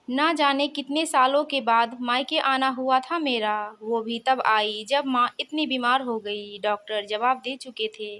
ना जाने कितने सालों के बाद मायके आना हुआ था मेरा, वो भी तब आई जब माँ इतनी बीमार हो गई। डॉक्टर जवाब दे चुके थे।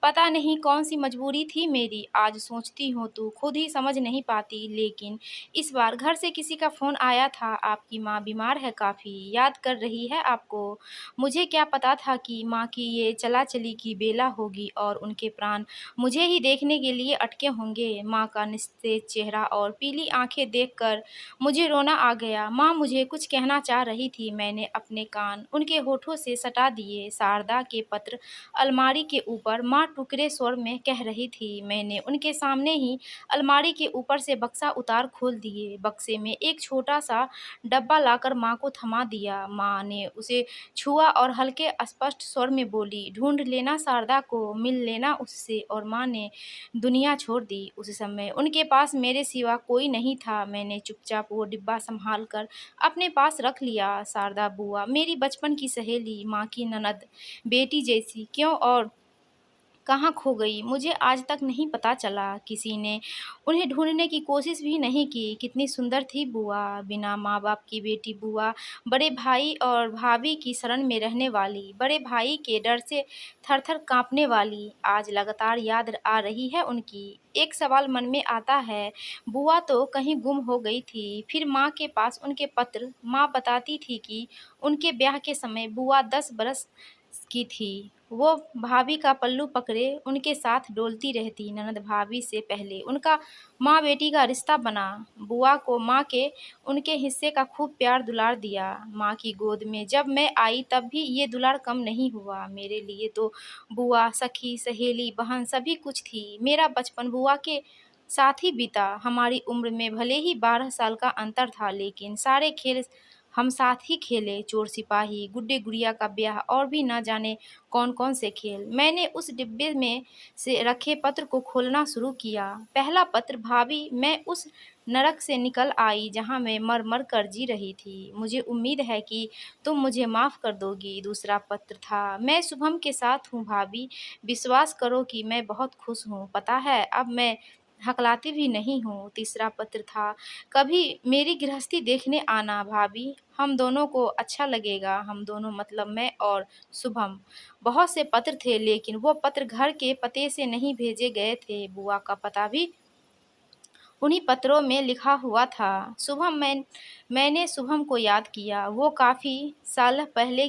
पता नहीं कौन सी मजबूरी थी मेरी, आज सोचती हूँ तो खुद ही समझ नहीं पाती। लेकिन इस बार घर से किसी का फ़ोन आया था, आपकी माँ बीमार है काफ़ी, याद कर रही है आपको। मुझे क्या पता था कि माँ की ये चला चली की बेला होगी और उनके प्राण मुझे ही देखने के लिए अटके होंगे। माँ का निस्तेज चेहरा और पीली आंखें देखकर मुझे रोना आ गया। माँ मुझे कुछ कहना चाह रही थी, मैंने अपने कान उनके होठों से सटा दिए। शारदा के पत्र अलमारी के ऊपर, माँ टुकड़े स्वर में कह रही थी। मैंने उनके सामने ही अलमारी के ऊपर से बक्सा उतार खोल दिए। बक्से में एक छोटा सा डब्बा लाकर माँ को थमा दिया। माँ ने उसे छुआ और हल्के स्पष्ट स्वर में बोली, ढूंढ लेना शारदा को, मिल लेना उससे। और माँ ने दुनिया छोड़ दी। उस समय उनके पास मेरे सिवा कोई नहीं था। मैंने चुपचाप वो डिब्बा संभाल कर अपने पास रख लिया। शारदा बुआ मेरी बचपन की सहेली, माँ की ननद, बेटी जैसी, क्यों और कहाँ खो गई मुझे आज तक नहीं पता चला। किसी ने उन्हें ढूंढने की कोशिश भी नहीं की। कितनी सुंदर थी बुआ, बिना माँ बाप की बेटी बुआ, बड़े भाई और भाभी की शरण में रहने वाली, बड़े भाई के डर से थर थर कांपने वाली। आज लगातार याद आ रही है उनकी। एक सवाल मन में आता है, बुआ तो कहीं गुम हो गई थी। फिर माँ के पास उनके पत्र, माँ बताती थी कि उनके ब्याह के समय बुआ 10 बरस की थी। वो भाभी का पल्लू पकड़े उनके साथ डोलती रहती। ननद भाभी से पहले उनका माँ बेटी का रिश्ता बना। बुआ को माँ के उनके हिस्से का खूब प्यार दुलार दिया। माँ की गोद में जब मैं आई तब भी ये दुलार कम नहीं हुआ। मेरे लिए तो बुआ सखी, सहेली, बहन सभी कुछ थी। मेरा बचपन बुआ के साथ ही बीता। हमारी उम्र में भले ही 12 साल का अंतर था, लेकिन सारे खेल हम साथ ही खेले। चोर सिपाही, गुड्डे गुड़िया का ब्याह और भी ना जाने कौन कौन से खेल। मैंने उस डिब्बे में से रखे पत्र को खोलना शुरू किया। पहला पत्र, भाभी मैं उस नरक से निकल आई जहां मैं मर मर कर जी रही थी। मुझे उम्मीद है कि तुम मुझे माफ़ कर दोगी। दूसरा पत्र था, मैं शुभम के साथ हूँ भाभी, विश्वास करो कि मैं बहुत खुश हूँ। पता है अब मैं हकलाती भी नहीं हूँ। तीसरा पत्र था, कभी मेरी गृहस्थी देखने आना भाभी, हम दोनों को अच्छा लगेगा। हम दोनों मतलब मैं और शुभम। बहुत से पत्र थे, लेकिन वो पत्र घर के पते से नहीं भेजे गए थे। बुआ का पता भी उन्हीं पत्रों में लिखा हुआ था। मैंने शुभम को याद किया। वो काफ़ी साल पहले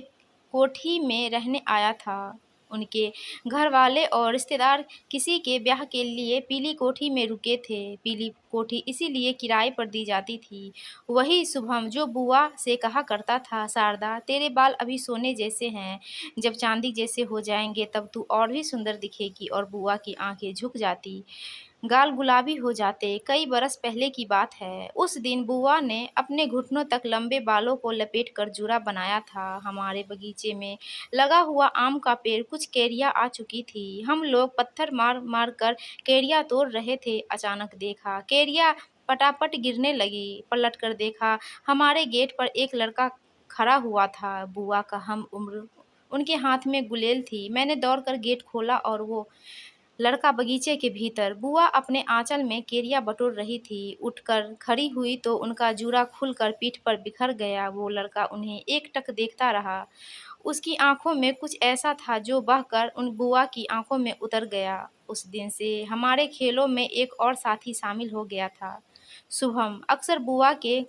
कोठी में रहने आया था। उनके घर वाले और रिश्तेदार किसी के ब्याह के लिए पीली कोठी में रुके थे। पीली कोठी इसीलिए किराए पर दी जाती थी। वही शुभम जो बुआ से कहा करता था, शारदा तेरे बाल अभी सोने जैसे हैं, जब चांदी जैसे हो जाएंगे तब तू और भी सुंदर दिखेगी। और बुआ की आंखें झुक जाती, गाल गुलाबी हो जाते। कई बरस पहले की बात है। उस दिन बुआ ने अपने घुटनों तक लंबे बालों को लपेट कर जूड़ा बनाया था। हमारे बगीचे में लगा हुआ आम का पेड़ कुछ कैरियाँ आ चुकी थी। हम लोग पत्थर मार मार कर कैरियाँ तोड़ रहे थे। अचानक देखा कैरियाँ पटापट गिरने लगी। पलट कर देखा, हमारे गेट पर एक लड़का खड़ा हुआ था। बुआ का हम उम्र, उनके हाथ में गुलेल थी। मैंने दौड़कर गेट खोला और वो लड़का बगीचे के भीतर। बुआ अपने आंचल में केरिया बटोर रही थी। उठकर खड़ी हुई तो उनका जूड़ा खुलकर पीठ पर बिखर गया। वो लड़का उन्हें एकटक देखता रहा। उसकी आंखों में कुछ ऐसा था जो बहकर उन बुआ की आंखों में उतर गया। उस दिन से हमारे खेलों में एक और साथी शामिल हो गया था, शुभम। अक्सर बुआ के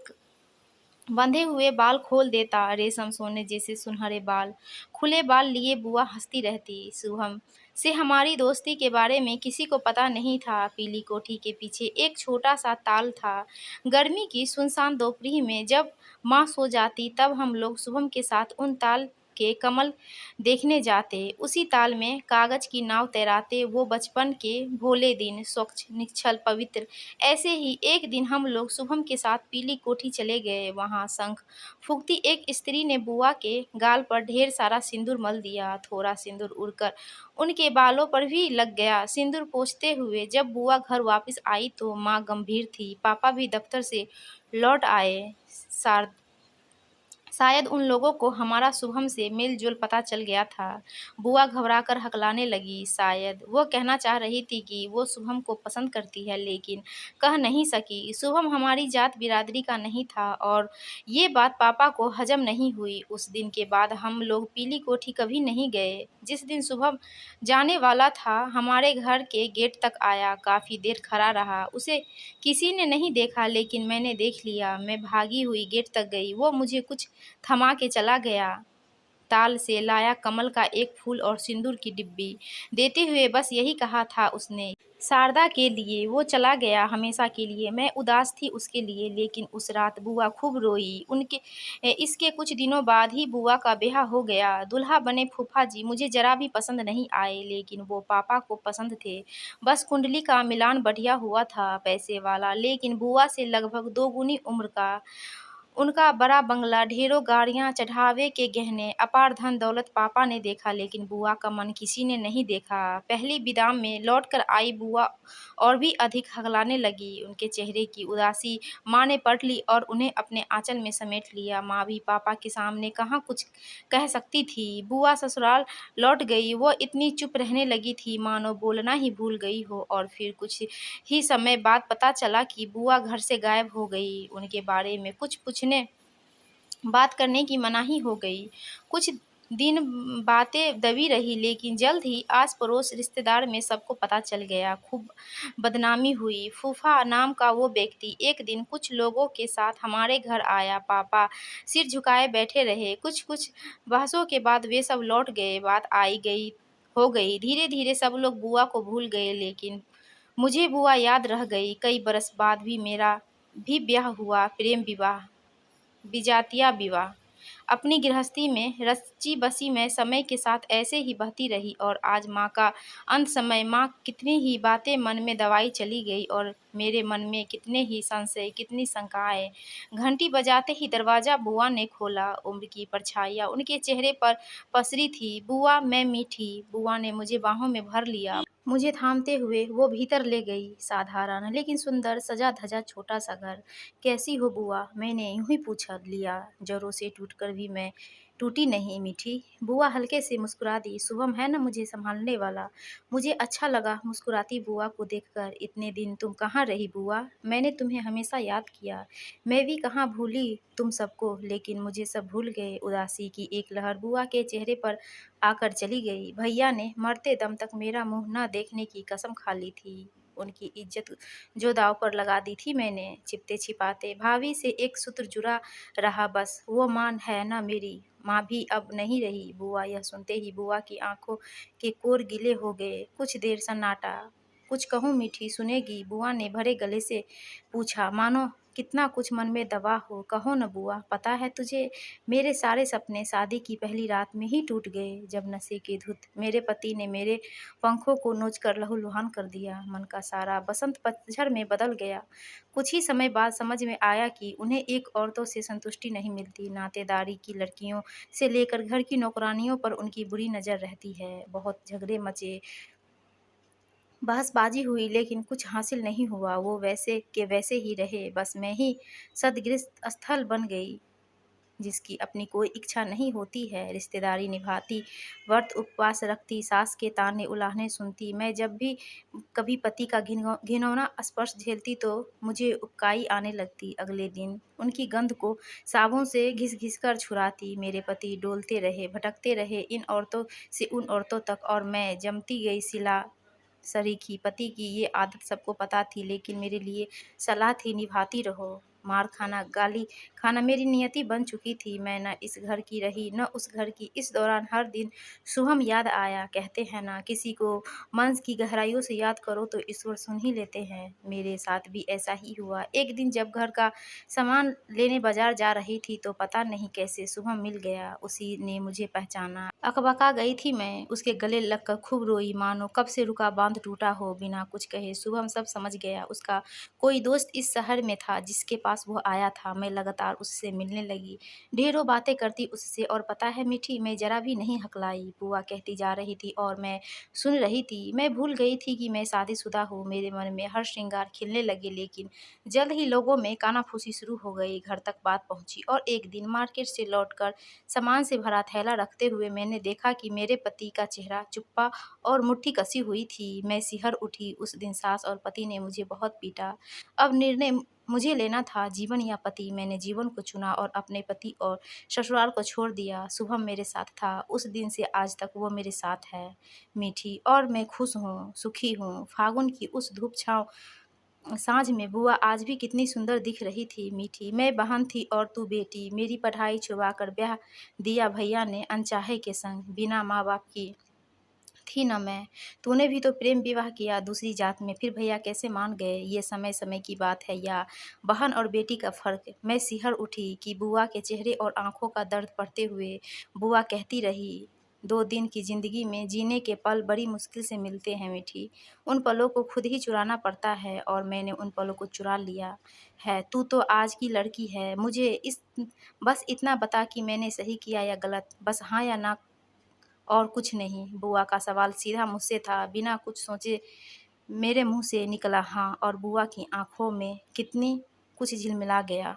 बंधे हुए बाल खोल देता, रेशम सोने जैसे सुनहरे बाल। खुले बाल लिए बुआ हंसती रहती। शुभम से हमारी दोस्ती के बारे में किसी को पता नहीं था। पीली कोठी के पीछे एक छोटा सा ताल था। गर्मी की सुनसान दोपहरी में जब माँ सो जाती तब हम लोग शुभम के साथ उन ताल के कमल देखने जाते। उसी ताल में कागज की नाव तैराते। वो बचपन के भोले दिन, स्वच्छ, निश्चल, पवित्र। ऐसे ही एक दिन हम लोग शुभम के साथ पीली कोठी चले गए। वहाँ शंख फूंकती एक स्त्री ने बुआ के गाल पर ढेर सारा सिंदूर मल दिया। थोड़ा सिंदूर उड़कर उनके बालों पर भी लग गया। सिंदूर पोंछते हुए जब बुआ घर वापस आई तो माँ गंभीर थी। पापा भी दफ्तर से लौट आए। शार शायद उन लोगों को हमारा शुभम से मेल-जोल पता चल गया था। बुआ घबराकर हकलाने लगी। शायद वो कहना चाह रही थी कि वो शुभम को पसंद करती है, लेकिन कह नहीं सकी। शुभम हमारी जात-बिरादरी का नहीं था और ये बात पापा को हजम नहीं हुई। उस दिन के बाद हम लोग पीली कोठी कभी नहीं गए। जिस दिन शुभम जाने वाला था, हमारे घर के गेट तक आया। काफ़ी देर खड़ा रहा। उसे किसी ने नहीं देखा, लेकिन मैंने देख लिया। मैं भागी हुई गेट तक गई। वो मुझे कुछ थमा के चला गया। ताल से लाया कमल का एक फूल और सिंदूर की डिब्बी देते हुए बस यही कहा था उसने, शारदा के लिए। वो चला गया हमेशा के लिए। मैं उदास थी उसके लिए, लेकिन उस रात बुआ खूब रोई। इसके कुछ दिनों बाद ही बुआ का ब्याह हो गया। दूल्हा बने फूफा जी मुझे जरा भी पसंद नहीं आए, लेकिन वो पापा को पसंद थे। बस कुंडली का मिलान बढ़िया हुआ था, पैसे वाला, लेकिन बुआ से लगभग 2 गुनी उम्र का। उनका बड़ा बंगला, ढेरों गाड़ियाँ, चढ़ावे के गहने, अपार धन दौलत पापा ने देखा, लेकिन बुआ का मन किसी ने नहीं देखा। पहली विदा में लौटकर आई बुआ और भी अधिक हकलाने लगी। उनके चेहरे की उदासी माँ ने पढ़ ली और उन्हें अपने आंचल में समेट लिया। माँ भी पापा के सामने कहाँ कुछ कह सकती थी। बुआ ससुराल लौट गई। वो इतनी चुप रहने लगी थी मानो बोलना ही भूल गई हो। और फिर कुछ ही समय बाद पता चला कि बुआ घर से गायब हो गई। उनके बारे में कुछ पूछने बात करने की मनाही हो गई। कुछ दिन बातें दबी रही, लेकिन जल्द ही आस-पड़ोस रिश्तेदार में सबको पता चल गया। खूब बदनामी हुई। फूफा नाम का वो व्यक्ति एक दिन कुछ लोगों के साथ हमारे घर आया। पापा सिर झुकाए बैठे रहे। कुछ-कुछ बहसों के बाद वे सब लौट गए। बात आई गई हो गई। धीरे-धीरे सब लोग बुआ को भूल गए, लेकिन मुझे बुआ याद रह गई। कई बरस बाद भी मेरा भी ब्याह हुआ, प्रेम विवाह, विजातिया विवाह। अपनी गृहस्थी में रची-बसी मैं समय के साथ ऐसे ही बहती रही और आज माँ का अंत समय। माँ कितनी ही बातें मन में दबाई चली गई और मेरे मन में कितने ही संशय, कितनी शंकाएँ। घंटी बजाते ही दरवाज़ा बुआ ने खोला। उम्र की परछाइयाँ उनके चेहरे पर पसरी थी। "बुआ, मैं मीठी।" बुआ ने मुझे बाहों में भर लिया। मुझे थामते हुए वो भीतर ले गई। साधारण लेकिन सुंदर, सजा-धजा छोटा-सा घर। "कैसी हो बुआ?" मैंने यूँ ही पूछ लिया। "ज़ोरों से टूटकर भी मैं टूटी नहीं मीठी।" बुआ हल्के से मुस्कुरा दी। "शुभम है ना मुझे सँभालने वाला?" मुझे अच्छा लगा मुस्कुराती बुआ को देखकर। "इतने दिन तुम कहाँ रही बुआ? मैंने तुम्हें हमेशा याद किया। मैं भी कहाँ भूली तुम सबको, लेकिन मुझे सब भूल गए।" उदासी की एक लहर बुआ के चेहरे पर आकर चली गई। भैया ने मरते दम तक मेरा मुँह न देखने की कसम खा ली थी। उनकी इज़्ज़त जो दाँव पर लगा दी थी मैंने, छिपते-छिपाते। भाभी से एक सूत्र जुड़ा रहा बस, वो माँ है ना मेरी। माँ भी अब नहीं रही। बुआ यह सुनते ही बुआ की आँखों के कोर गीले हो गए। कुछ देर सन्नाटा। "कुछ कहूँ मीठी, सुनेगी?" बुआ ने भरे गले से पूछा, मानो कितना कुछ मन में दबा हो। "कहो न बुआ, पता है तुझे, मेरे सारे सपने शादी की पहली रात में ही टूट गए, जब नशे की धुत मेरे पति ने मेरे पंखों को नोचकर लहूलुहान कर दिया। मन का सारा बसंत पतझड़ में बदल गया। कुछ ही समय बाद समझ में आया कि उन्हें एक औरतों से संतुष्टि नहीं मिलती। नातेदारी की लड़कियों से लेकर घर की नौकरानियों पर उनकी बुरी नज़र रहती है। बहुत झगड़े मचे, बहसबाजी हुई, लेकिन कुछ हासिल नहीं हुआ। वो वैसे के वैसे ही रहे। बस मैं ही सद्गृहस्थ स्थल बन गई, जिसकी अपनी कोई इच्छा नहीं होती है। रिश्तेदारी निभाती, व्रत उपवास रखती, सास के ताने उलाहने सुनती। मैं जब भी कभी पति का घिनौना स्पर्श झेलती तो मुझे उबकाई आने लगती। अगले दिन उनकी गंध को साबुन से घिस-घिस कर छुड़ाती। मेरे पति डोलते रहे, भटकते रहे, इन औरतों से उन औरतों तक, और मैं जमती गई सिला सरीखी। पति की ये आदत सबको पता थी, लेकिन मेरे लिए सलाह थी, निभाती रहो। मार खाना, गाली खाना मेरी नियति बन चुकी थी। मैं न इस घर की रही, न उस घर की। इस दौरान हर दिन शुभम याद आया। कहते हैं ना, किसी को मन की गहराइयों से याद करो तो ईश्वर सुन ही लेते हैं। मेरे साथ भी ऐसा ही हुआ। एक दिन जब घर का सामान लेने बाजार जा रही थी, तो पता नहीं कैसे शुभम मिल गया। उसी ने मुझे पहचाना। अकबका गई थी मैं, उसके गले लगकर खूब रोई, मानो कब से रुका बांध टूटा हो। बिना कुछ कहे शुभम सब समझ गया। उसका कोई दोस्त इस शहर में था, जिसके पास पास वो आया था। मैं लगातार उससे मिलने लगी, ढेरों बातें करती उससे, और पता है मीठी, मैं ज़रा भी नहीं हकलाई। बुआ कहती जा रही थी और मैं सुन रही थी। मैं भूल गई थी कि मैं शादीशुदा हूँ। मेरे मन में हर श्रृंगार खिलने लगे, लेकिन जल्द ही लोगों में कानाफूसी शुरू हो गई। घर तक बात पहुँची और एक दिन मार्केट से लौटकर सामान से भरा थैला रखते हुए मैंने देखा कि मेरे पति का चेहरा चुप्पा और मुट्ठी कसी हुई थी। मैं सिहर उठी। उस दिन सास और पति ने मुझे बहुत पीटा। अब निर्णय मुझे लेना था, जीवन या पति। मैंने जीवन को चुना और अपने पति और ससुराल को छोड़ दिया। शुभम मेरे साथ था। उस दिन से आज तक वो मेरे साथ है मीठी, और मैं खुश हूँ, सुखी हूँ। फागुन की उस धूप छाँव साँझ में बुआ आज भी कितनी सुंदर दिख रही थी मीठी। मैं बहन थी और तू बेटी। मेरी पढ़ाई छुड़वा कर ब्याह दिया भैया ने अनचाहे के संग। बिना माँ बाप की थी न मैं। तूने भी तो प्रेम विवाह किया दूसरी जात में, फिर भैया कैसे मान गए? ये समय समय की बात है या बहन और बेटी का फ़र्क? मैं सिहर उठी कि बुआ के चेहरे और आंखों का दर्द पढ़ते हुए बुआ कहती रही, 2 दिन की ज़िंदगी में जीने के पल बड़ी मुश्किल से मिलते हैं मीठी। उन पलों को खुद ही चुराना पड़ता है, और मैंने उन पलों को चुरा लिया है। तू तो आज की लड़की है। मुझे इस बस इतना बता कि मैंने सही किया या गलत, बस हाँ या ना, और कुछ नहीं। बुआ का सवाल सीधा मुझसे था। बिना कुछ सोचे मेरे मुंह से निकला हाँ, और बुआ की आंखों में कितनी कुछ झिलमिला गया।